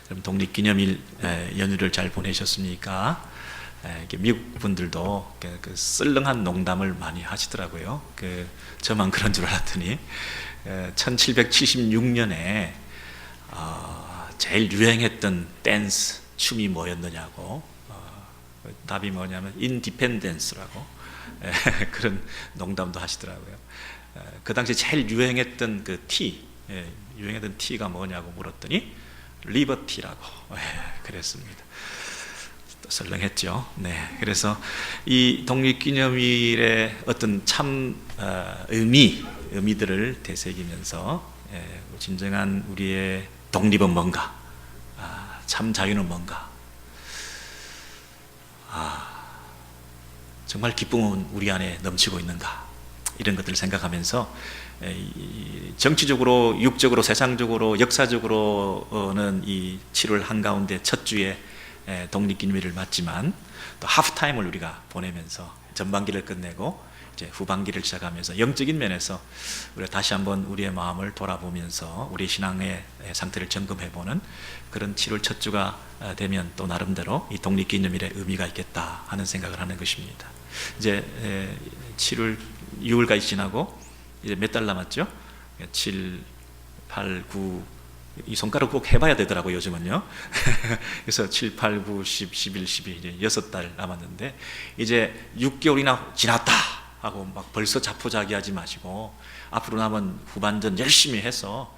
여러분 독립기념일 연휴를 잘 보내셨습니까? 미국 분들도 그 썰렁한 농담을 많이 하시더라고요. 저만 그런 줄 알았더니 1776년에 제일 유행했던 댄스 춤이 뭐였느냐고, 답이 뭐냐면 인디펜던스라고 그런 농담도 하시더라고요. 그 당시 제일 유행했던 유행했던 티가 뭐냐고 물었더니 리버티라고 그랬습니다. 또 썰렁했죠. 네, 그래서 이 독립기념일의 어떤 참 의미들을 되새기면서 진정한 우리의 독립은 뭔가, 참 자유는 뭔가, 정말 기쁨은 우리 안에 넘치고 있는가, 이런 것들을 생각하면서 정치적으로, 육적으로, 세상적으로, 역사적으로는 이 7월 한가운데 첫 주에 독립기념일을 맞지만 또 하프타임을 우리가 보내면서 전반기를 끝내고 이제 후반기를 시작하면서 영적인 면에서 우리가 다시 한번 우리의 마음을 돌아보면서 우리 신앙의 상태를 점검해보는 그런 7월 첫 주가 되면 또 나름대로 이 독립기념일의 의미가 있겠다 하는 생각을 하는 것입니다. 이제 7월 6월까지 지나고 이제 몇 달 남았죠? 7, 8, 9, 이 손가락 꼭 해봐야 되더라고요, 요즘은요. 그래서 7, 8, 9, 10, 11, 12, 이제 6달 남았는데, 이제 6개월이나 지났다 하고 막 벌써 자포자기하지 마시고, 앞으로 남은 후반전 열심히 해서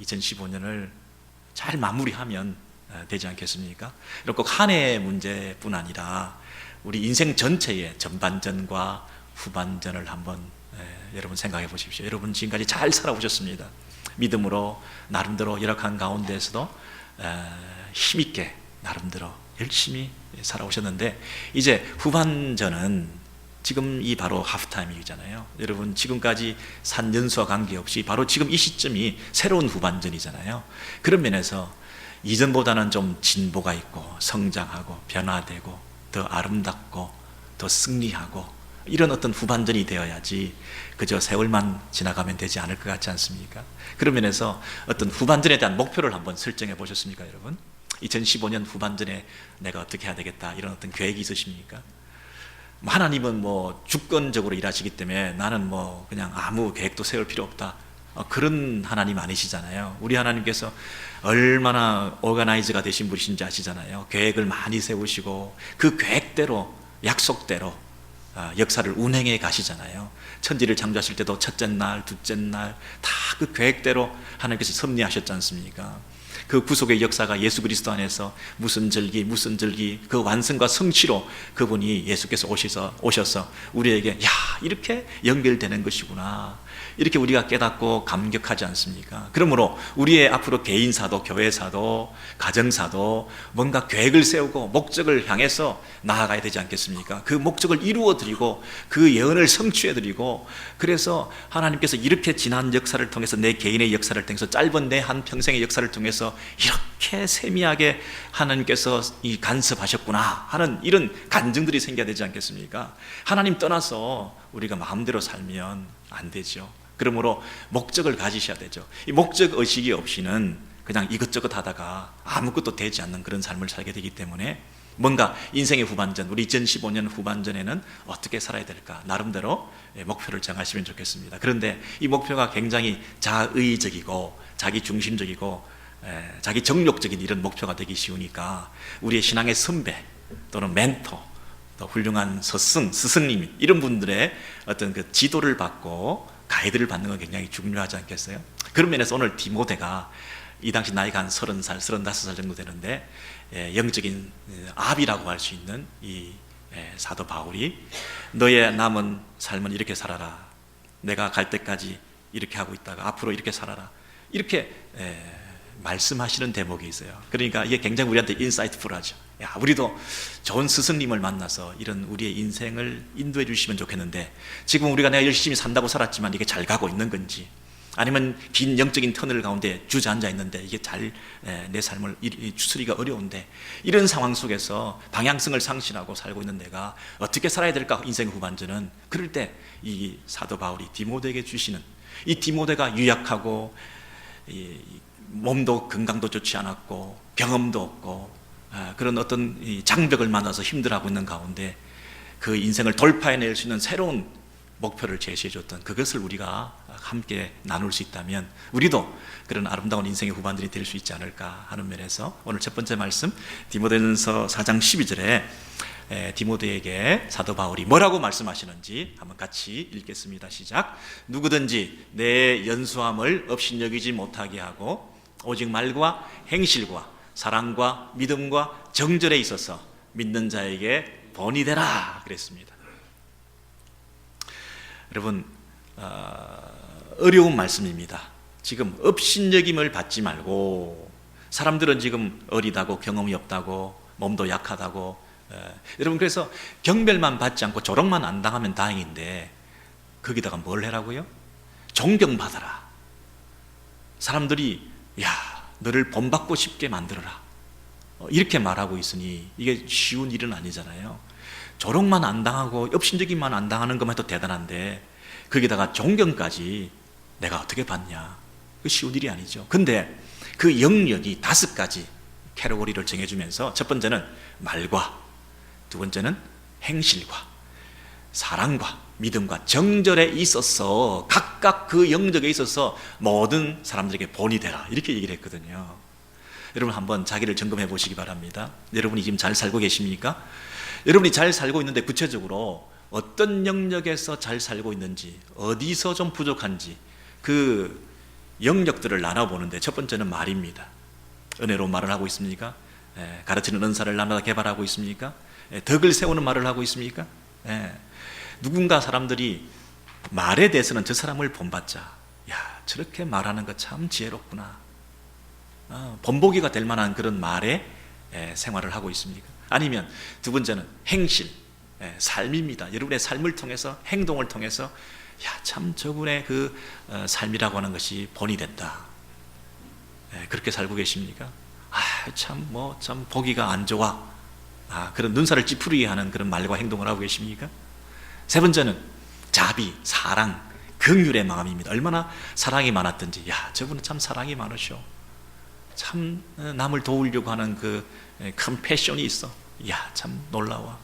2015년을 잘 마무리하면 되지 않겠습니까? 꼭 한 해의 문제뿐 아니라 우리 인생 전체의 전반전과 후반전을 한번 여러분 생각해 보십시오. 여러분 지금까지 잘 살아오셨습니다. 믿음으로 나름대로 열악한 가운데에서도 힘있게 나름대로 열심히 살아오셨는데, 이제 후반전은 지금 이 바로 하프타임이잖아요. 여러분 지금까지 산 연수와 관계없이 바로 지금 이 시점이 새로운 후반전이잖아요. 그런 면에서 이전보다는 좀 진보가 있고 성장하고 변화되고 더 아름답고 더 승리하고 이런 어떤 후반전이 되어야지 그저 세월만 지나가면 되지 않을 것 같지 않습니까? 그런 면에서 어떤 후반전에 대한 목표를 한번 설정해 보셨습니까, 여러분? 2015년 후반전에 내가 어떻게 해야 되겠다, 이런 어떤 계획이 있으십니까? 하나님은 주권적으로 일하시기 때문에 나는 그냥 아무 계획도 세울 필요 없다, 그런 하나님 아니시잖아요. 우리 하나님께서 얼마나 오가나이즈가 되신 분이신지 아시잖아요. 계획을 많이 세우시고 그 계획대로, 약속대로 역사를 운행해 가시잖아요. 천지를 창조하실 때도 첫째 날, 둘째 날 다 그 계획대로 하나님께서 섭리하셨지 않습니까? 그 구속의 역사가 예수 그리스도 안에서 무슨 절기 그 완성과 성취로 그분이 예수께서 오셔서 우리에게 이렇게 연결되는 것이구나, 이렇게 우리가 깨닫고 감격하지 않습니까? 그러므로 우리의 앞으로 개인사도, 교회사도, 가정사도 뭔가 계획을 세우고 목적을 향해서 나아가야 되지 않겠습니까? 그 목적을 이루어드리고 그 예언을 성취해드리고, 그래서 하나님께서 이렇게 지난 역사를 통해서, 내 개인의 역사를 통해서, 짧은 내 한 평생의 역사를 통해서 이렇게 세미하게 하나님께서 간섭하셨구나 하는 이런 간증들이 생겨야 되지 않겠습니까? 하나님 떠나서 우리가 마음대로 살면 안 되죠. 그러므로 목적을 가지셔야 되죠. 이 목적 의식이 없이는 그냥 이것저것 하다가 아무것도 되지 않는 그런 삶을 살게 되기 때문에 뭔가 인생의 후반전, 우리 2015년 후반전에는 어떻게 살아야 될까, 나름대로 목표를 정하시면 좋겠습니다. 그런데 이 목표가 굉장히 자의적이고 자기중심적이고 자기 정욕적인 이런 목표가 되기 쉬우니까 우리의 신앙의 선배 또는 멘토, 또 훌륭한 스승님, 이런 분들의 어떤 그 지도를 받고 가이드를 받는 건 굉장히 중요하지 않겠어요? 그런 면에서 오늘 디모데가 이 당시 나이가 한 30살, 35살 정도 되는데 영적인 아비라고 할 수 있는 이 사도 바울이 너의 남은 삶은 이렇게 살아라, 내가 갈 때까지 이렇게 하고 있다가 앞으로 이렇게 살아라, 이렇게 말씀하시는 대목이 있어요. 그러니까 이게 굉장히 우리한테 인사이트풀하죠. 우리도 좋은 스승님을 만나서 이런 우리의 인생을 인도해 주시면 좋겠는데, 지금 내가 열심히 산다고 살았지만 이게 잘 가고 있는 건지, 아니면 긴 영적인 터널 가운데 주저앉아 있는데 이게 잘 내 삶을 추스리기가 어려운데, 이런 상황 속에서 방향성을 상실하고 살고 있는 내가 어떻게 살아야 될까, 인생 후반전은. 그럴 때 이 사도 바울이 디모데에게 주시는, 이 디모데가 유약하고 몸도 건강도 좋지 않았고 경험도 없고 그런 어떤 이 장벽을 만나서 힘들어하고 있는 가운데 그 인생을 돌파해낼 수 있는 새로운 목표를 제시해줬던 그것을 우리가 함께 나눌 수 있다면 우리도 그런 아름다운 인생의 후반들이 될 수 있지 않을까 하는 면에서 오늘 첫 번째 말씀 디모데전서 4장 12절에 디모데에게 사도 바울이 뭐라고 말씀하시는지 한번 같이 읽겠습니다. 시작. 누구든지 내 연수함을 업신여기지 못하게 하고 오직 말과 행실과 사랑과 믿음과 정절에 있어서 믿는 자에게 본이 되라 그랬습니다. 여러분 어려운 말씀입니다. 지금 업신여김을 받지 말고 사람들은 지금 어리다고 경험이 없다고 몸도 약하다고 여러분 그래서 경별만 받지 않고 조롱만 안 당하면 다행인데 거기다가 뭘 해라고요? 존경받아라. 사람들이 야 너를 본받고 싶게 만들어라 이렇게 말하고 있으니 이게 쉬운 일은 아니잖아요. 조롱만 안 당하고 업신여김만 안 당하는 것만 해도 대단한데 거기다가 존경까지 내가 어떻게 받냐? 그 쉬운 일이 아니죠. 근데 그 영역이 5가지 캐러고리를 정해주면서 첫 번째는 말과, 두 번째는 행실과 사랑과 믿음과 정절에 있어서 각각 그 영역에 있어서 모든 사람들에게 본이 되라 이렇게 얘기를 했거든요. 여러분 한번 자기를 점검해 보시기 바랍니다. 여러분이 지금 잘 살고 계십니까? 여러분이 잘 살고 있는데 구체적으로 어떤 영역에서 잘 살고 있는지 어디서 좀 부족한지 그 영역들을 나눠보는데 첫 번째는 말입니다. 은혜로운 말을 하고 있습니까? 가르치는 은사를 나눠 개발하고 있습니까? 덕을 세우는 말을 하고 있습니까? 누군가 사람들이 말에 대해서는 저 사람을 본받자 야 저렇게 말하는 거 참 지혜롭구나 본보기가 될 만한 그런 말의 생활을 하고 있습니까? 아니면 두 번째는 행실 삶입니다. 여러분의 삶을 통해서 행동을 통해서 야 참 저분의 그 삶이라고 하는 것이 본이 된다 그렇게 살고 계십니까? 참 보기가 안 좋아 그런 눈살을 찌푸리게 하는 그런 말과 행동을 하고 계십니까? 세 번째는 자비, 사랑, 긍휼의 마음입니다. 얼마나 사랑이 많았든지 야 저분은 참 사랑이 많으셔 참 남을 도우려고 하는 그 컴패션이 있어 야 참 놀라워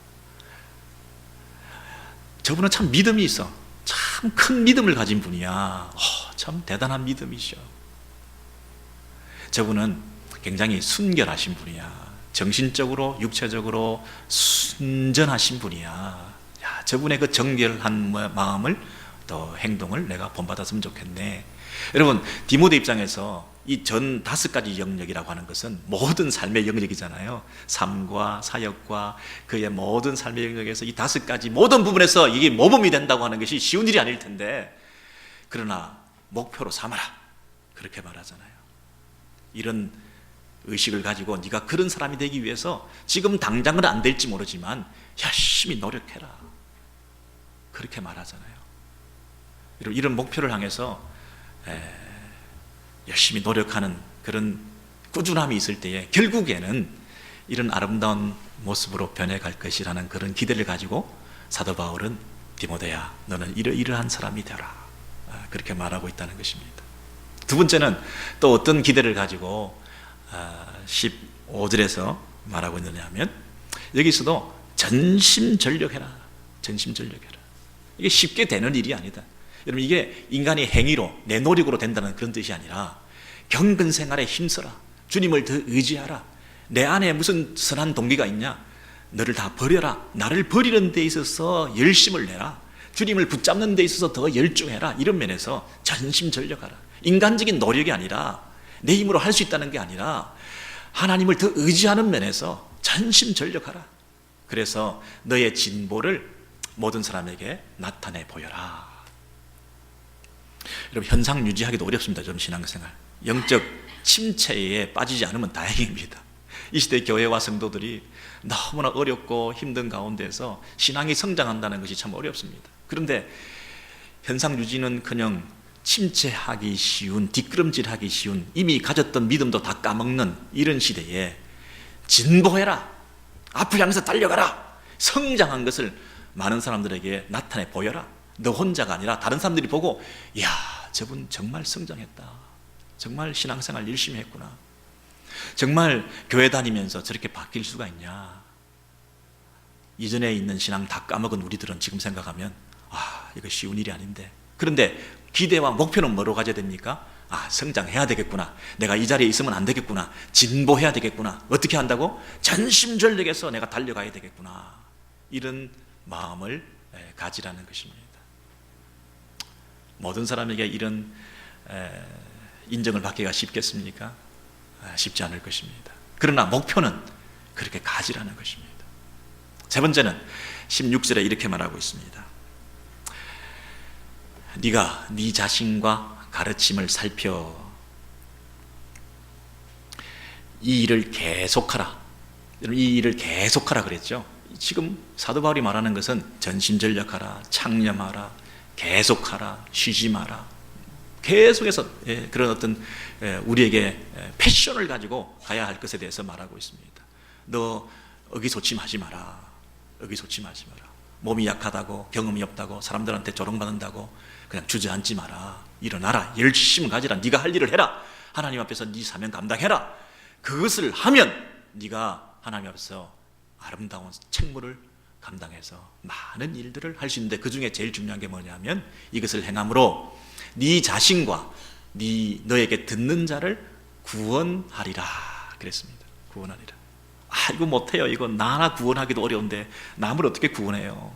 저분은 참 믿음이 있어 참 큰 믿음을 가진 분이야 참 대단한 믿음이셔 저분은 굉장히 순결하신 분이야 정신적으로 육체적으로 순전하신 분이야 야 저분의 그 정결한 마음을 또 행동을 내가 본받았으면 좋겠네. 여러분 디모데 입장에서 이 전 5가지 영역이라고 하는 것은 모든 삶의 영역이잖아요. 삶과 사역과 그의 모든 삶의 영역에서 이 5가지 모든 부분에서 이게 모범이 된다고 하는 것이 쉬운 일이 아닐 텐데 그러나 목표로 삼아라 그렇게 말하잖아요. 이런 의식을 가지고 네가 그런 사람이 되기 위해서 지금 당장은 안 될지 모르지만 열심히 노력해라 그렇게 말하잖아요. 이런 목표를 향해서 열심히 노력하는 그런 꾸준함이 있을 때에 결국에는 이런 아름다운 모습으로 변해갈 것이라는 그런 기대를 가지고 사도 바울은 디모데야 너는 이러이러한 사람이 되라 그렇게 말하고 있다는 것입니다. 두 번째는 또 어떤 기대를 가지고 15절에서 말하고 있느냐 하면 여기서도 전심전력해라 전심전력해라 이게 쉽게 되는 일이 아니다. 여러분 이게 인간이 행위로 내 노력으로 된다는 그런 뜻이 아니라 경건 생활에 힘써라 주님을 더 의지하라 내 안에 무슨 선한 동기가 있냐 너를 다 버려라 나를 버리는 데 있어서 열심을 내라 주님을 붙잡는 데 있어서 더 열중해라 이런 면에서 전심전력하라 인간적인 노력이 아니라 내 힘으로 할 수 있다는 게 아니라 하나님을 더 의지하는 면에서 전심전력하라 그래서 너의 진보를 모든 사람에게 나타내 보여라. 여러분 현상 유지하기도 어렵습니다. 좀 신앙생활 영적 침체에 빠지지 않으면 다행입니다. 이 시대 교회와 성도들이 너무나 어렵고 힘든 가운데서 신앙이 성장한다는 것이 참 어렵습니다. 그런데 현상 유지는커녕 침체하기 쉬운 뒷걸음질하기 쉬운 이미 가졌던 믿음도 다 까먹는 이런 시대에 진보해라 앞을 향해서 달려가라 성장한 것을 많은 사람들에게 나타내 보여라 너 혼자가 아니라 다른 사람들이 보고 야 저분 정말 성장했다 정말 신앙생활 열심히 했구나. 정말 교회 다니면서 저렇게 바뀔 수가 있냐. 이전에 있는 신앙 다 까먹은 우리들은 지금 생각하면 이거 쉬운 일이 아닌데. 그런데 기대와 목표는 뭐로 가져야 됩니까? 성장해야 되겠구나. 내가 이 자리에 있으면 안 되겠구나. 진보해야 되겠구나. 어떻게 한다고? 전심전력해서 내가 달려가야 되겠구나. 이런 마음을 가지라는 것입니다. 모든 사람에게 이런 인정을 받기가 쉽겠습니까? 쉽지 않을 것입니다. 그러나 목표는 그렇게 가지라는 것입니다. 세 번째는 16절에 이렇게 말하고 있습니다. 네가 네 자신과 가르침을 살펴 이 일을 계속하라. 이 일을 계속하라 그랬죠. 지금 사도 바울이 말하는 것은 전심전력하라, 창념하라, 계속하라, 쉬지 마라. 계속해서 그런 어떤 우리에게 패션을 가지고 가야 할 것에 대해서 말하고 있습니다. 너 의기소침하지 마라. 의기소침하지 마라. 몸이 약하다고, 경험이 없다고, 사람들한테 조롱받는다고 그냥 주저앉지 마라. 일어나라. 열심을 가지라. 네가 할 일을 해라. 하나님 앞에서 네 사명 감당해라. 그것을 하면 네가 하나님 앞에서 아름다운 책무를 감당해서 많은 일들을 할 수 있는데, 그 중에 제일 중요한 게 뭐냐면 이것을 행함으로 네 자신과 너에게 듣는 자를 구원하리라 그랬습니다. 구원하리라. 이거 못해요. 이거 나 하나 구원하기도 어려운데 남을 어떻게 구원해요?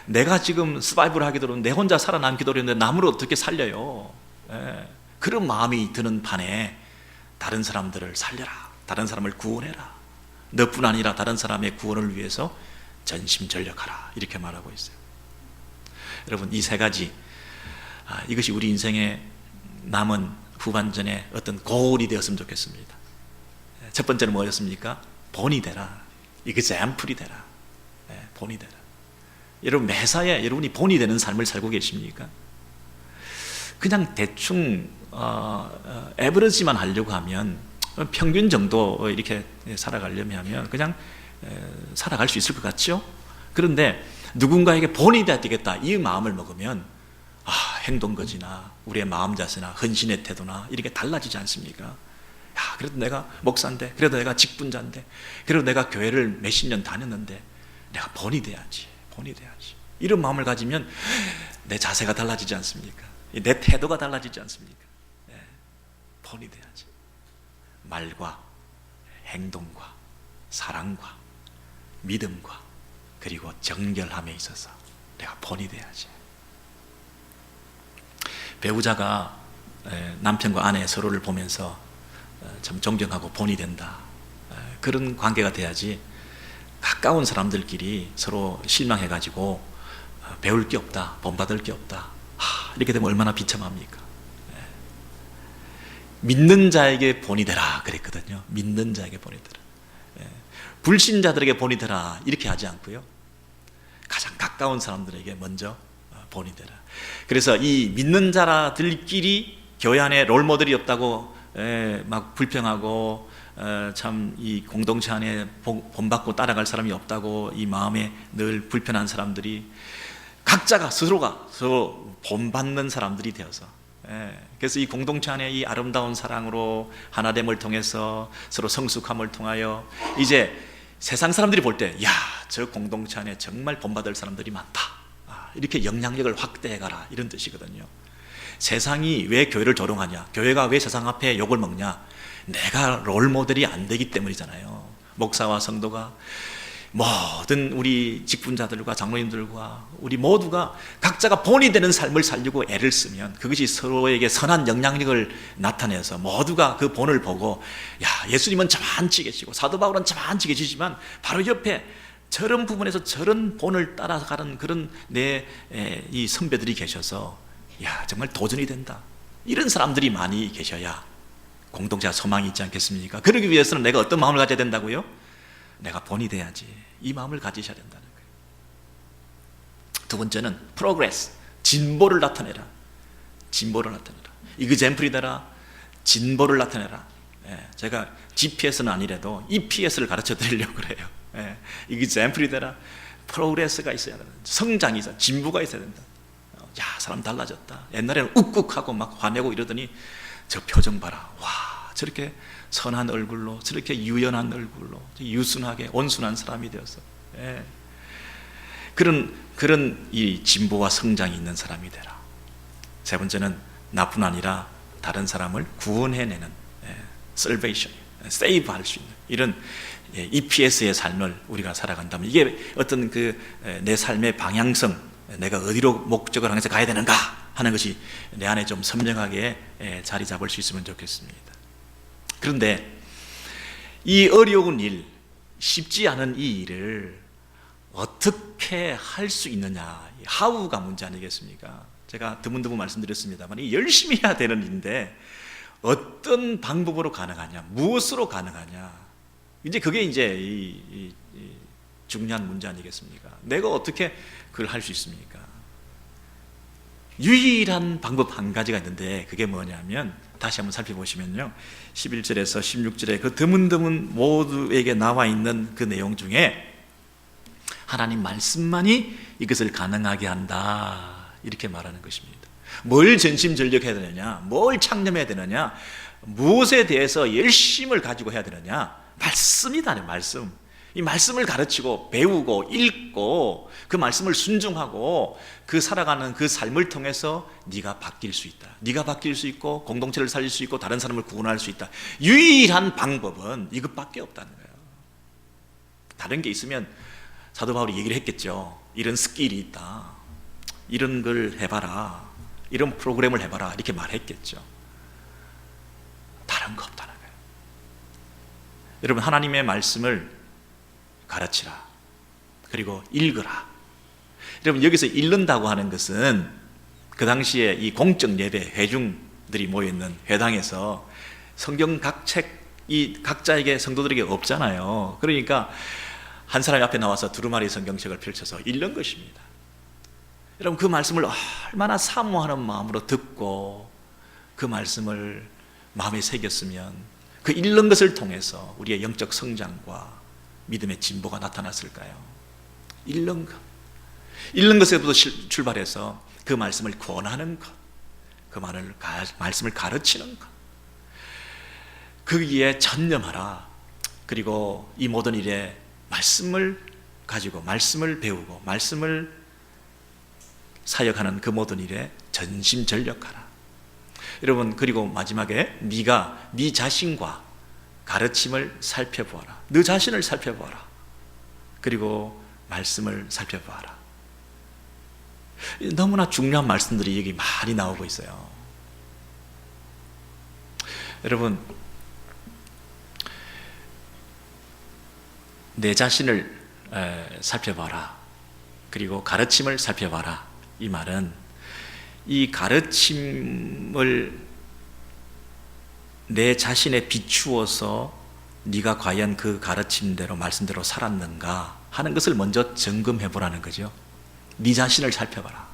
내가 지금 서바이벌 하기도 어려운데, 내 혼자 살아남기도 어려운데 남을 어떻게 살려요? 그런 마음이 드는 반에 다른 사람들을 살려라. 다른 사람을 구원해라. 너뿐 아니라 다른 사람의 구원을 위해서 전심전력하라. 이렇게 말하고 있어요. 여러분, 이 세 가지, 이것이 우리 인생의 남은 후반전에 어떤 고울이 되었으면 좋겠습니다. 첫 번째는 뭐였습니까? 본이 되라. example이 되라. 본이 되라. 여러분, 매사에 여러분이 본이 되는 삶을 살고 계십니까? 그냥 대충 에버리지만 하려고 하면, 평균 정도 이렇게 살아가려면 하면 그냥 살아갈 수 있을 것 같죠? 그런데 누군가에게 본이 돼야 되겠다, 이 마음을 먹으면 행동거지나 우리의 마음 자세나 헌신의 태도나 이렇게 달라지지 않습니까? 그래도 내가 목사인데, 그래도 내가 직분자인데, 그래도 내가 교회를 몇십 년 다녔는데 내가 본이 돼야지. 이런 마음을 가지면 내 자세가 달라지지 않습니까? 내 태도가 달라지지 않습니까? 본이 돼야지. 말과 행동과 사랑과 믿음과 그리고 정결함에 있어서 내가 본이 돼야지. 배우자가 남편과 아내 서로를 보면서 참 존경하고 본이 된다, 그런 관계가 돼야지 가까운 사람들끼리 서로 실망해가지고 배울 게 없다, 본받을 게 없다, 이렇게 되면 얼마나 비참합니까? 믿는 자에게 본이 되라 그랬거든요. 믿는 자에게 본이 되라. 불신자들에게 본이 되라 이렇게 하지 않고요, 가장 가까운 사람들에게 먼저 본이 되라. 그래서 이 믿는 자들끼리 교회 안에 롤모델이 없다고 막 불평하고, 참 이 공동체 안에 본받고 따라갈 사람이 없다고 이 마음에 늘 불편한 사람들이 각자가 서로가 서로 본받는 사람들이 되어서, 그래서 이 공동체 안에 이 아름다운 사랑으로 하나됨을 통해서 서로 성숙함을 통하여 이제 세상 사람들이 볼 때, 저 공동체 안에 정말 본받을 사람들이 많다, 이렇게 영향력을 확대해가라, 이런 뜻이거든요. 세상이 왜 교회를 조롱하냐, 교회가 왜 세상 앞에 욕을 먹냐, 내가 롤모델이 안 되기 때문이잖아요. 목사와 성도가, 모든 우리 직분자들과 장로님들과 우리 모두가 각자가 본이 되는 삶을 살려고 애를 쓰면 그것이 서로에게 선한 영향력을 나타내서 모두가 그 본을 보고, 예수님은 저만치 계시고 사도 바울은 저만치 계시지만 바로 옆에 저런 부분에서 저런 본을 따라가는 그런 이 선배들이 계셔서 정말 도전이 된다, 이런 사람들이 많이 계셔야 공동체가 소망이 있지 않겠습니까? 그러기 위해서는 내가 어떤 마음을 가져야 된다고요? 내가 본이 돼야지, 이 마음을 가지셔야 된다는 거예요. 두 번째는 progress, 진보를 나타내라. 진보를 나타내라. example이 되라. 진보를 나타내라. 제가 GPS는 아니래도 EPS를 가르쳐 드리려고 그래요. example이 되라. progress가 있어야 된다. 성장이 있어야, 진보가 있어야 된다. 사람 달라졌다. 옛날에는 욱욱하고 막 화내고 이러더니 저 표정 봐라. 와, 저렇게 선한 얼굴로, 저렇게 유연한 얼굴로, 유순하게 온순한 사람이 되어서, 예. 그런 이 진보와 성장이 있는 사람이 되라. 세 번째는 나뿐 아니라 다른 사람을 구원해내는, salvation, save 할 수 있는 이런 EPS의 삶을 우리가 살아간다면, 이게 어떤 내 삶의 방향성, 내가 어디로 목적을 향해서 가야 되는가 하는 것이 내 안에 좀 선명하게 자리 잡을 수 있으면 좋겠습니다. 그런데 이 어려운 일, 쉽지 않은 이 일을 어떻게 할 수 있느냐, 하우가 문제 아니겠습니까? 제가 드문드문 말씀드렸습니다만, 이 열심히 해야 되는 일인데 어떤 방법으로 가능하냐, 무엇으로 가능하냐, 이제 그게 이제 이 중요한 문제 아니겠습니까? 내가 어떻게 그걸 할 수 있습니까? 유일한 방법 한 가지가 있는데, 그게 뭐냐면, 다시 한번 살펴보시면요, 11절에서 16절에 그 드문드문 모두에게 나와 있는 그 내용 중에 하나님 말씀만이 이것을 가능하게 한다, 이렇게 말하는 것입니다. 뭘 전심전력해야 되느냐, 뭘 창념해야 되느냐, 무엇에 대해서 열심을 가지고 해야 되느냐, 말씀이다. 말씀. 이 말씀을 가르치고 배우고 읽고 그 말씀을 순종하고 그 살아가는 그 삶을 통해서 네가 바뀔 수 있다. 네가 바뀔 수 있고 공동체를 살릴 수 있고 다른 사람을 구원할 수 있다. 유일한 방법은 이것밖에 없다는 거예요. 다른 게 있으면 사도 바울이 얘기를 했겠죠. 이런 스킬이 있다, 이런 걸 해봐라, 이런 프로그램을 해봐라, 이렇게 말했겠죠. 다른 거 없다는 거예요. 여러분, 하나님의 말씀을 가르치라, 그리고 읽으라. 여러분, 여기서 읽는다고 하는 것은 그 당시에 이 공적 예배 회중들이 모여있는 회당에서 성경 각 책이 각자에게, 성도들에게 없잖아요. 그러니까 한 사람이 앞에 나와서 두루마리 성경책을 펼쳐서 읽는 것입니다. 여러분, 그 말씀을 얼마나 사모하는 마음으로 듣고 그 말씀을 마음에 새겼으면 그 읽는 것을 통해서 우리의 영적 성장과 믿음의 진보가 나타났을까요? 읽는 것, 읽는 것에부터 출발해서 그 말씀을 권하는 것, 그 말씀을 가르치는 것, 거기에 전념하라. 그리고 이 모든 일에 말씀을 가지고 말씀을 배우고 말씀을 사역하는 그 모든 일에 전심전력하라. 여러분, 그리고 마지막에 네가 네 자신과 가르침을 살펴보아라. 너 자신을 살펴보아라. 그리고 말씀을 살펴보아라. 너무나 중요한 말씀들이 여기 많이 나오고 있어요. 여러분, 내 자신을 살펴봐라. 그리고 가르침을 살펴봐라. 이 말은 이 가르침을 내 자신에 비추어서 네가 과연 그 가르침대로 말씀대로 살았는가 하는 것을 먼저 점검해 보라는 거죠. 네 자신을 살펴봐라.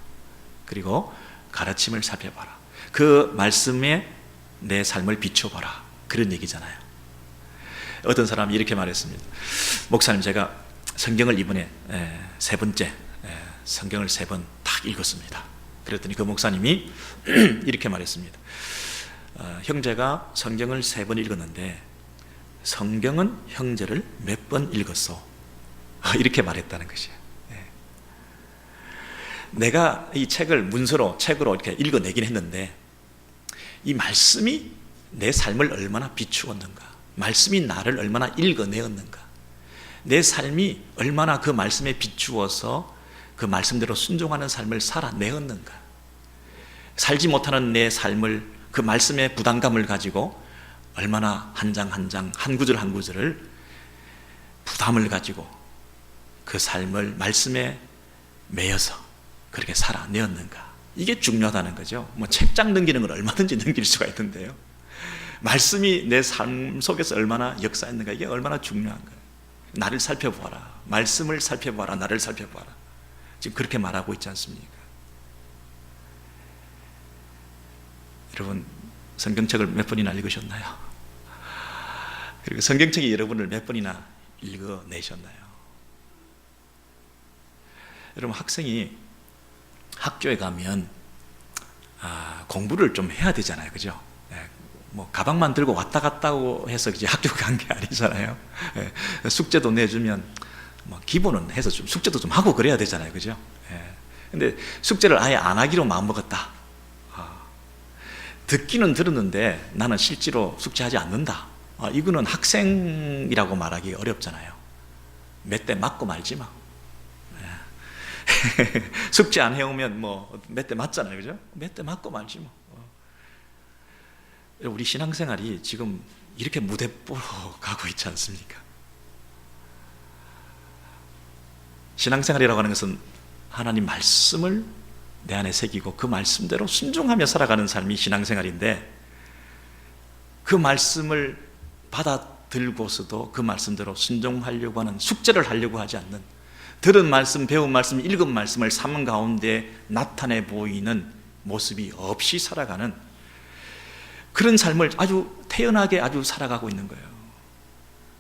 그리고 가르침을 살펴봐라. 그 말씀에 내 삶을 비춰봐라. 그런 얘기잖아요. 어떤 사람이 이렇게 말했습니다. 목사님, 제가 성경을 이번에 세 번째 성경을 3번 딱 읽었습니다. 그랬더니 그 목사님이 이렇게 말했습니다. 형제가 성경을 3번 읽었는데 성경은 형제를 몇 번 읽었소? 이렇게 말했다는 것이에요. 내가 이 책을 책으로 이렇게 읽어내긴 했는데 이 말씀이 내 삶을 얼마나 비추었는가, 말씀이 나를 얼마나 읽어내었는가, 내 삶이 얼마나 그 말씀에 비추어서 그 말씀대로 순종하는 삶을 살아내었는가, 살지 못하는 내 삶을 그 말씀의 부담감을 가지고 얼마나 한 장 한 장, 한 구절 한 구절을 부담을 가지고 그 삶을 말씀에 매여서 그렇게 살아내었는가. 이게 중요하다는 거죠. 뭐 책장 넘기는 건 얼마든지 넘길 수가 있는데요, 말씀이 내 삶 속에서 얼마나 역사했는가, 이게 얼마나 중요한 거예요. 나를 살펴보아라, 말씀을 살펴보아라, 나를 살펴보아라. 지금 그렇게 말하고 있지 않습니까? 여러분, 성경책을 몇 번이나 읽으셨나요? 그리고 성경책이 여러분을 몇 번이나 읽어내셨나요? 여러분, 학생이 학교에 가면 공부를 좀 해야 되잖아요, 그죠? 뭐 가방만 들고 왔다 갔다고 해서 이제 학교 간 게 아니잖아요. 예. 숙제도 내주면 뭐 기본은 해서 좀 숙제도 좀 하고 그래야 되잖아요, 그죠? 예. 근데 숙제를 아예 안 하기로 마음먹었다. 듣기는 들었는데 나는 실제로 숙제하지 않는다. 이거는 학생이라고 말하기 어렵잖아요. 몇 대 맞고 말지 마. 숙제 안 해오면 뭐 몇 대 맞잖아요, 그죠? 몇 대 맞고 말지 뭐. 우리 신앙생활이 지금 이렇게 무대뽀로 가고 있지 않습니까? 신앙생활이라고 하는 것은 하나님 말씀을 내 안에 새기고 그 말씀대로 순종하며 살아가는 삶이 신앙생활인데, 그 말씀을 받아들고서도 그 말씀대로 순종하려고 하는, 숙제를 하려고 하지 않는, 들은 말씀, 배운 말씀, 읽은 말씀을 삶 가운데 나타내 보이는 모습이 없이 살아가는 그런 삶을 아주 태연하게 아주 살아가고 있는 거예요.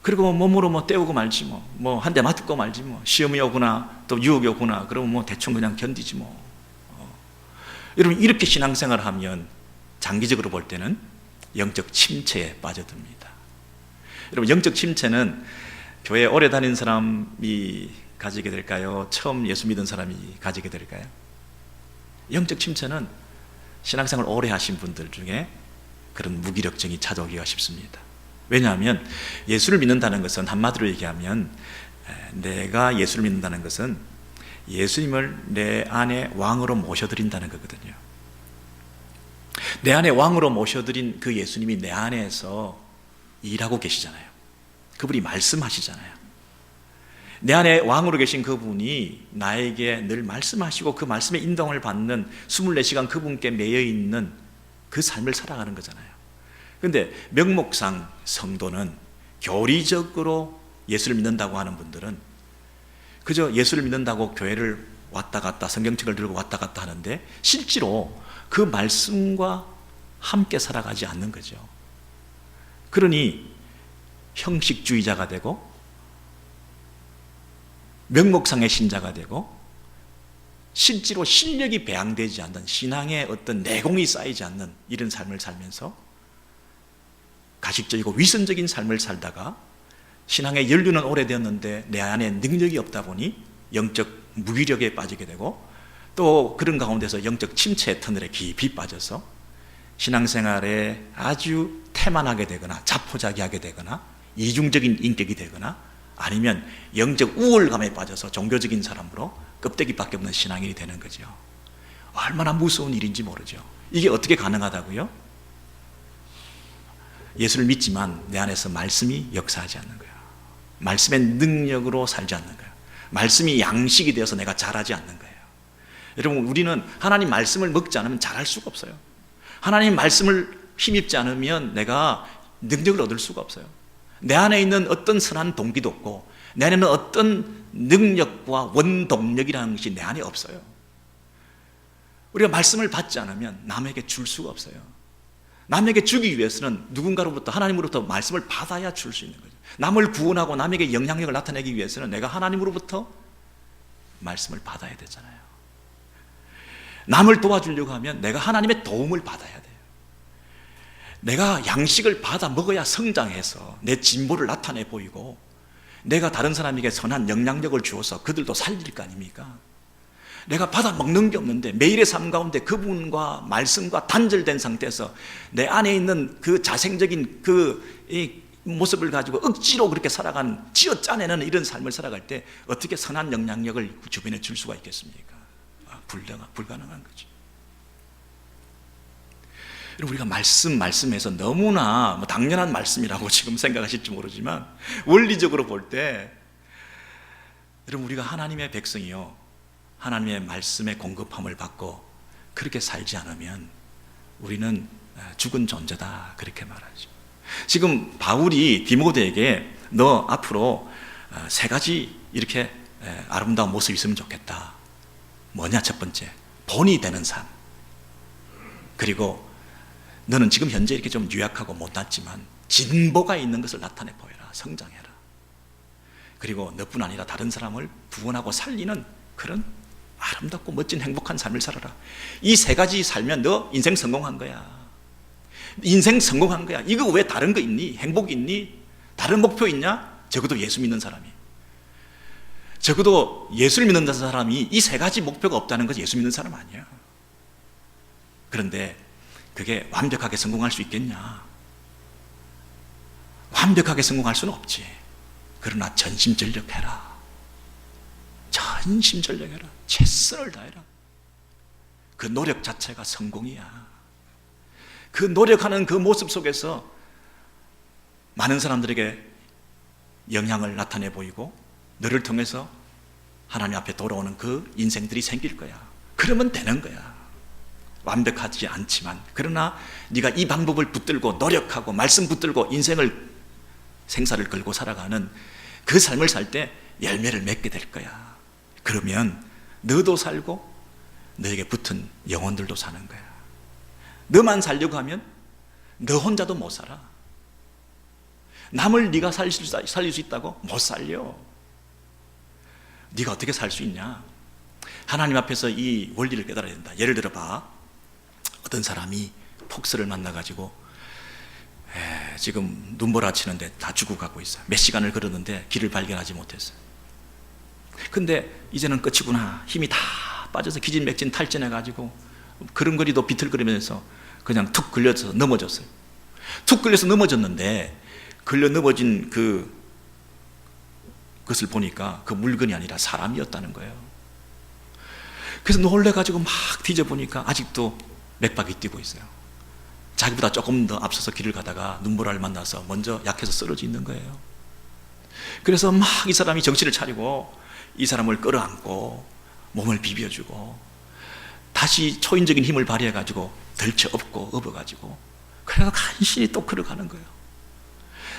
그리고 몸으로 뭐 때우고 말지 뭐 한 대 맞고 말지 뭐, 시험이 오거나 또 유혹이 오거나 그러면 뭐 대충 그냥 견디지 뭐. 여러분, 이렇게 신앙생활을 하면 장기적으로 볼 때는 영적 침체에 빠져듭니다. 여러분, 영적 침체는 교회 오래 다닌 사람이 가지게 될까요? 처음 예수 믿은 사람이 가지게 될까요? 영적 침체는 신앙생활 오래 하신 분들 중에 그런 무기력증이 찾아오기가 쉽습니다. 왜냐하면 예수를 믿는다는 것은, 한마디로 얘기하면 내가 예수를 믿는다는 것은 예수님을 내 안에 왕으로 모셔드린다는 거거든요. 내 안에 왕으로 모셔드린 그 예수님이 내 안에서 일하고 계시잖아요. 그분이 말씀하시잖아요. 내 안에 왕으로 계신 그분이 나에게 늘 말씀하시고 그 말씀의 인도를 받는 24시간 그분께 매여 있는 그 삶을 살아가는 거잖아요. 그런데 명목상 성도는, 교리적으로 예수를 믿는다고 하는 분들은 그저 예수를 믿는다고 교회를 왔다 갔다, 성경책을 들고 왔다 갔다 하는데 실제로 그 말씀과 함께 살아가지 않는 거죠. 그러니 형식주의자가 되고 명목상의 신자가 되고 실제로 실력이 배양되지 않는, 신앙의 어떤 내공이 쌓이지 않는 이런 삶을 살면서 가식적이고 위선적인 삶을 살다가 신앙의 연륜은 오래되었는데 내 안에 능력이 없다 보니 영적 무기력에 빠지게 되고, 또 그런 가운데서 영적 침체 터널에 깊이 빠져서 신앙생활에 아주 태만하게 되거나 자포자기하게 되거나 이중적인 인격이 되거나, 아니면 영적 우월감에 빠져서 종교적인 사람으로 껍데기밖에 없는 신앙인이 되는 거죠. 얼마나 무서운 일인지 모르죠. 이게 어떻게 가능하다고요? 예수를 믿지만 내 안에서 말씀이 역사하지 않는 거예요. 말씀의 능력으로 살지 않는 거예요. 말씀이 양식이 되어서 내가 잘하지 않는 거예요. 여러분, 우리는 하나님 말씀을 먹지 않으면 잘할 수가 없어요. 하나님 말씀을 힘입지 않으면 내가 능력을 얻을 수가 없어요. 내 안에 있는 어떤 선한 동기도 없고, 내 안에는 어떤 능력과 원동력이라는 것이 내 안에 없어요. 우리가 말씀을 받지 않으면 남에게 줄 수가 없어요. 남에게 주기 위해서는 누군가로부터, 하나님으로부터 말씀을 받아야 줄 수 있는 거죠. 남을 구원하고 남에게 영향력을 나타내기 위해서는 내가 하나님으로부터 말씀을 받아야 되잖아요. 남을 도와주려고 하면 내가 하나님의 도움을 받아야 돼요. 내가 양식을 받아 먹어야 성장해서 내 진보를 나타내 보이고, 내가 다른 사람에게 선한 영향력을 주어서 그들도 살릴 거 아닙니까? 내가 받아 먹는 게 없는데 매일의 삶 가운데 그분과 말씀과 단절된 상태에서 내 안에 있는 그 자생적인 이 모습을 가지고 억지로 그렇게 살아가는, 쥐어 짜내는 이런 삶을 살아갈 때 어떻게 선한 영향력을 주변에 줄 수가 있겠습니까? 불가능한 거죠. 우리가 말씀에서 너무나 당연한 말씀이라고 지금 생각하실지 모르지만, 원리적으로 볼 때 여러분, 우리가 하나님의 백성이요, 하나님의 말씀의 공급함을 받고 그렇게 살지 않으면 우리는 죽은 존재다, 그렇게 말하죠. 지금 바울이 디모데에게 너 앞으로 3가지 이렇게 아름다운 모습이 있으면 좋겠다. 뭐냐? 첫 번째, 본이 되는 삶. 그리고 너는 지금 현재 이렇게 좀 유약하고 못났지만 진보가 있는 것을 나타내 보여라. 성장해라. 그리고 너뿐 아니라 다른 사람을 구원하고 살리는 그런 아름답고 멋진 행복한 삶을 살아라. 이 3가지 살면 너 인생 성공한 거야. 인생 성공한 거야. 이거 왜 다른 거 있니? 행복 있니? 다른 목표 있냐? 적어도 예수 믿는 사람이. 적어도 예수를 믿는 사람이 이 세 가지 목표가 없다는 것이 예수 믿는 사람 아니야. 그런데 그게 완벽하게 성공할 수 있겠냐? 완벽하게 성공할 수는 없지. 그러나 전심전력해라. 전심전력해라. 최선을 다해라. 그 노력 자체가 성공이야. 그 노력하는 그 모습 속에서 많은 사람들에게 영향을 나타내 보이고 너를 통해서 하나님 앞에 돌아오는 그 인생들이 생길 거야. 그러면 되는 거야. 완벽하지 않지만, 그러나 네가 이 방법을 붙들고 노력하고 말씀 붙들고 인생을 생사를 걸고 살아가는 그 삶을 살 때 열매를 맺게 될 거야. 그러면 너도 살고 너에게 붙은 영혼들도 사는 거야. 너만 살려고 하면 너 혼자도 못 살아. 남을 네가 살릴 수 있다고? 못 살려. 네가 어떻게 살 수 있냐? 하나님 앞에서 이 원리를 깨달아야 된다. 예를 들어 봐. 어떤 사람이 폭스를 만나가지고 지금 눈보라치는데 다 죽어가고 있어요. 몇 시간을 걸었는데 길을 발견하지 못했어요. 근데 이제는 끝이구나. 힘이 다 빠져서 기진맥진 탈진해가지고 걸음걸이도 비틀거리면서 그냥 툭 걸려서 넘어졌어요. 툭 걸려서 넘어졌는데 걸려 넘어진 그것을 보니까 그 물건이 아니라 사람이었다는 거예요. 그래서 놀래가지고 막 뒤져보니까 아직도 맥박이 뛰고 있어요. 자기보다 조금 더 앞서서 길을 가다가 눈보라를 만나서 먼저 약해서 쓰러져 있는 거예요. 그래서 막 이 사람이 정신을 차리고 이 사람을 끌어안고 몸을 비벼주고 다시 초인적인 힘을 발휘해가지고 덜쳐 업고 업어가지고 그래서 간신히 또 걸어가는 거예요.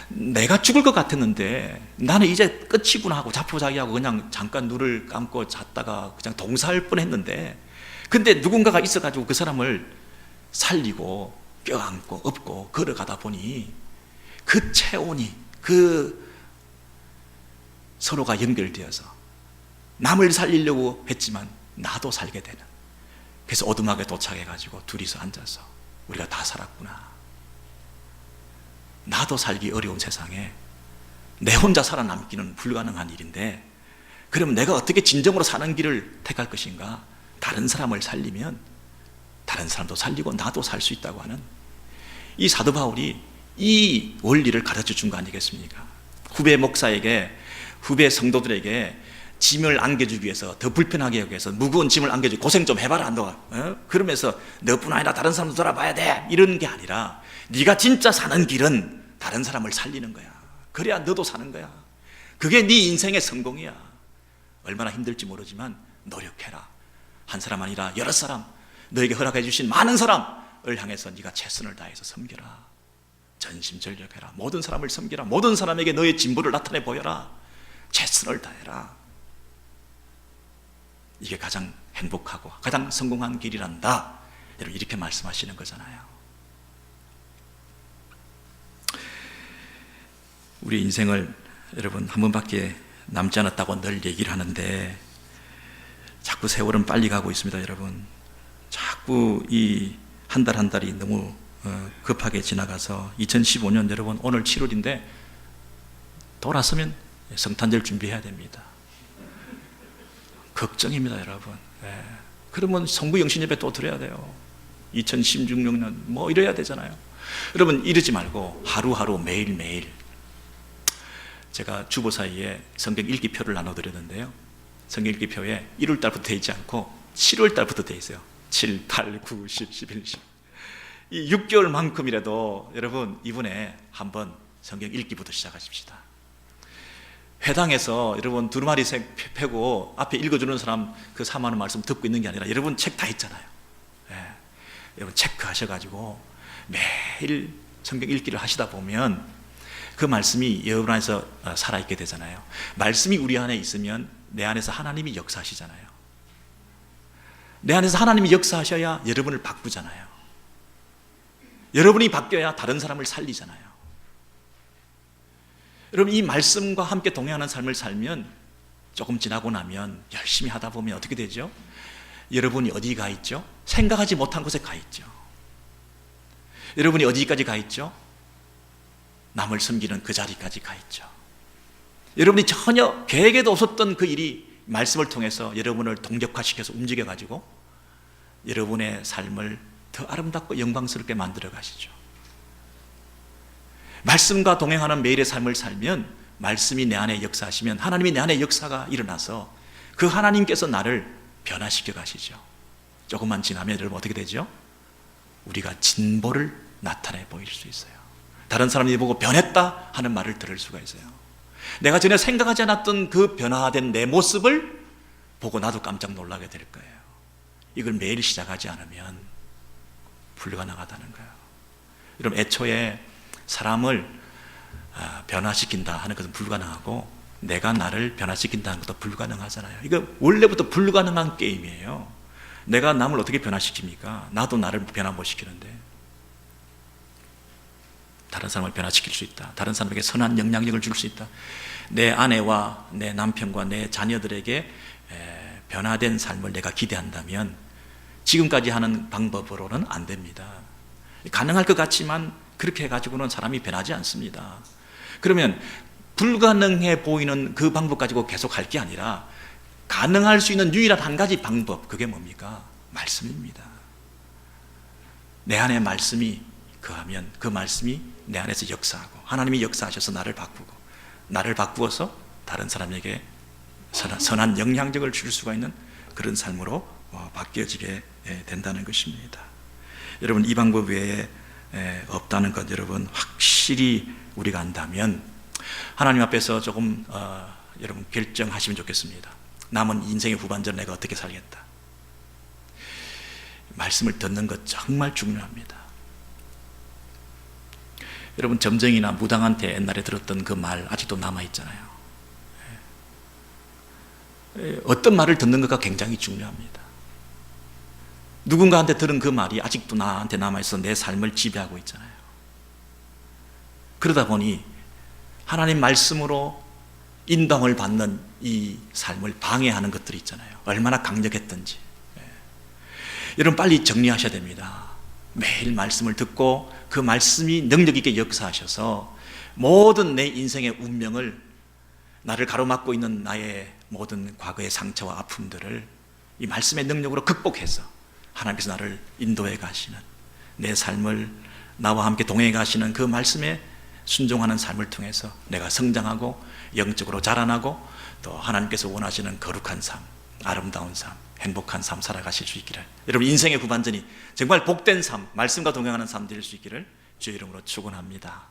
내가 죽을 것 같았는데 나는 이제 끝이구나 하고 자포자기하고 그냥 잠깐 눈을 감고 잤다가 그냥 동사할 뻔했는데, 근데 누군가가 있어가지고 그 사람을 살리고 껴안고 업고 걸어가다 보니 그 체온이 서로가 연결되어서 남을 살리려고 했지만 나도 살게 되는, 그래서 오두막에 도착해가지고 둘이서 앉아서 우리가 다 살았구나. 나도 살기 어려운 세상에 내 혼자 살아남기는 불가능한 일인데, 그러면 내가 어떻게 진정으로 사는 길을 택할 것인가? 다른 사람을 살리면 다른 사람도 살리고 나도 살 수 있다고 하는 이 사도 바울이 이 원리를 가르쳐 준 거 아니겠습니까? 후배 목사에게, 후배 성도들에게 짐을 안겨주기 위해서, 더 불편하게 하기 위해서 무거운 짐을 안겨주고 고생 좀 해봐라 너. 그러면서 너뿐 아니라 다른 사람도 돌아봐야 돼, 이런 게 아니라 네가 진짜 사는 길은 다른 사람을 살리는 거야. 그래야 너도 사는 거야. 그게 네 인생의 성공이야. 얼마나 힘들지 모르지만 노력해라. 한 사람 아니라 여러 사람, 너에게 허락해 주신 많은 사람을 향해서 네가 최선을 다해서 섬겨라. 전심전력해라. 모든 사람을 섬기라. 모든 사람에게 너의 진보를 나타내 보여라. 최선을 다해라. 이게 가장 행복하고 가장 성공한 길이란다. 여러분, 이렇게 말씀하시는 거잖아요. 우리 인생을 여러분 한 번밖에 남지 않았다고 늘 얘기를 하는데 자꾸 세월은 빨리 가고 있습니다. 여러분, 자꾸 이 한 달 한 달이 너무 급하게 지나가서 2015년 여러분 오늘 7월인데 돌아서면 성탄절 준비해야 됩니다. 걱정입니다, 여러분. 그러면 성부영신 예배 또 드려야 돼요. 2016년 뭐 이래야 되잖아요. 여러분, 이러지 말고 하루하루 매일매일, 제가 주보 사이에 성경 읽기표를 나눠드렸는데요, 성경 읽기표에 1월달부터 되어 있지 않고 7월달부터 되어 있어요. 7, 8, 9, 10, 11, 12. 이 6개월만큼이라도 여러분 이번에 한번 성경 읽기부터 시작하십시다. 회당에서 여러분 두루마리 책 펴고 앞에 읽어주는 사람 그 4만 원 말씀 듣고 있는 게 아니라 여러분 책 다 있잖아요. 여러분 체크하셔가지고 매일 성경 읽기를 하시다 보면 그 말씀이 여러분 안에서 살아있게 되잖아요. 말씀이 우리 안에 있으면 내 안에서 하나님이 역사하시잖아요. 내 안에서 하나님이 역사하셔야 여러분을 바꾸잖아요. 여러분이 바뀌어야 다른 사람을 살리잖아요. 여러분, 이 말씀과 함께 동행하는 삶을 살면 조금 지나고 나면 열심히 하다 보면 어떻게 되죠? 여러분이 어디 가 있죠? 생각하지 못한 곳에 가 있죠. 여러분이 어디까지 가 있죠? 남을 섬기는 그 자리까지 가 있죠. 여러분이 전혀 계획에도 없었던 그 일이 말씀을 통해서 여러분을 동력화시켜서 움직여가지고 여러분의 삶을 더 아름답고 영광스럽게 만들어 가시죠. 말씀과 동행하는 매일의 삶을 살면 말씀이 내 안에 역사하시면 하나님이 내 안에 역사가 일어나서 그 하나님께서 나를 변화시켜 가시죠. 조금만 지나면 여러분 어떻게 되죠? 우리가 진보를 나타내 보일 수 있어요. 다른 사람이 보고 변했다 하는 말을 들을 수가 있어요. 내가 전에 생각하지 않았던 그 변화된 내 모습을 보고 나도 깜짝 놀라게 될 거예요. 이걸 매일 시작하지 않으면 불가능하다는 거예요. 여러분, 애초에 사람을 변화시킨다 하는 것은 불가능하고 내가 나를 변화시킨다는 것도 불가능하잖아요. 이거 원래부터 불가능한 게임이에요. 내가 남을 어떻게 변화시킵니까? 나도 나를 변화 못 시키는데. 다른 사람을 변화시킬 수 있다. 다른 사람에게 선한 영향력을 줄 수 있다. 내 아내와 내 남편과 내 자녀들에게 변화된 삶을 내가 기대한다면 지금까지 하는 방법으로는 안 됩니다. 가능할 것 같지만 그렇게 해가지고는 사람이 변하지 않습니다. 그러면 불가능해 보이는 그 방법 가지고 계속 할 게 아니라 가능할 수 있는 유일한 한 가지 방법, 그게 뭡니까? 말씀입니다. 내 안에 말씀이 거하면 그 말씀이 내 안에서 역사하고 하나님이 역사하셔서 나를 바꾸고 나를 바꾸어서 다른 사람에게 선한 영향력을 줄 수가 있는 그런 삶으로 바뀌어지게 된다는 것입니다. 여러분, 이 방법 외에 없다는 것 여러분 확실히 우리가 안다면 하나님 앞에서 조금 여러분 결정하시면 좋겠습니다. 남은 인생의 후반전 내가 어떻게 살겠다. 말씀을 듣는 것 정말 중요합니다. 여러분, 점쟁이나 무당한테 옛날에 들었던 그 말 아직도 남아있잖아요. 어떤 말을 듣는 것가 굉장히 중요합니다. 누군가한테 들은 그 말이 아직도 나한테 남아있어 내 삶을 지배하고 있잖아요. 그러다 보니 하나님 말씀으로 인도함을 받는 이 삶을 방해하는 것들이 있잖아요. 얼마나 강력했던지. 여러분, 빨리 정리하셔야 됩니다. 매일 말씀을 듣고 그 말씀이 능력 있게 역사하셔서 모든 내 인생의 운명을, 나를 가로막고 있는 나의 모든 과거의 상처와 아픔들을 이 말씀의 능력으로 극복해서 하나님께서 나를 인도해 가시는, 내 삶을 나와 함께 동행해 가시는 그 말씀에 순종하는 삶을 통해서 내가 성장하고 영적으로 자라나고 또 하나님께서 원하시는 거룩한 삶, 아름다운 삶, 행복한 삶 살아가실 수 있기를, 여러분 인생의 후반전이 정말 복된 삶, 말씀과 동행하는 삶 될 수 있기를 주의 이름으로 축원합니다.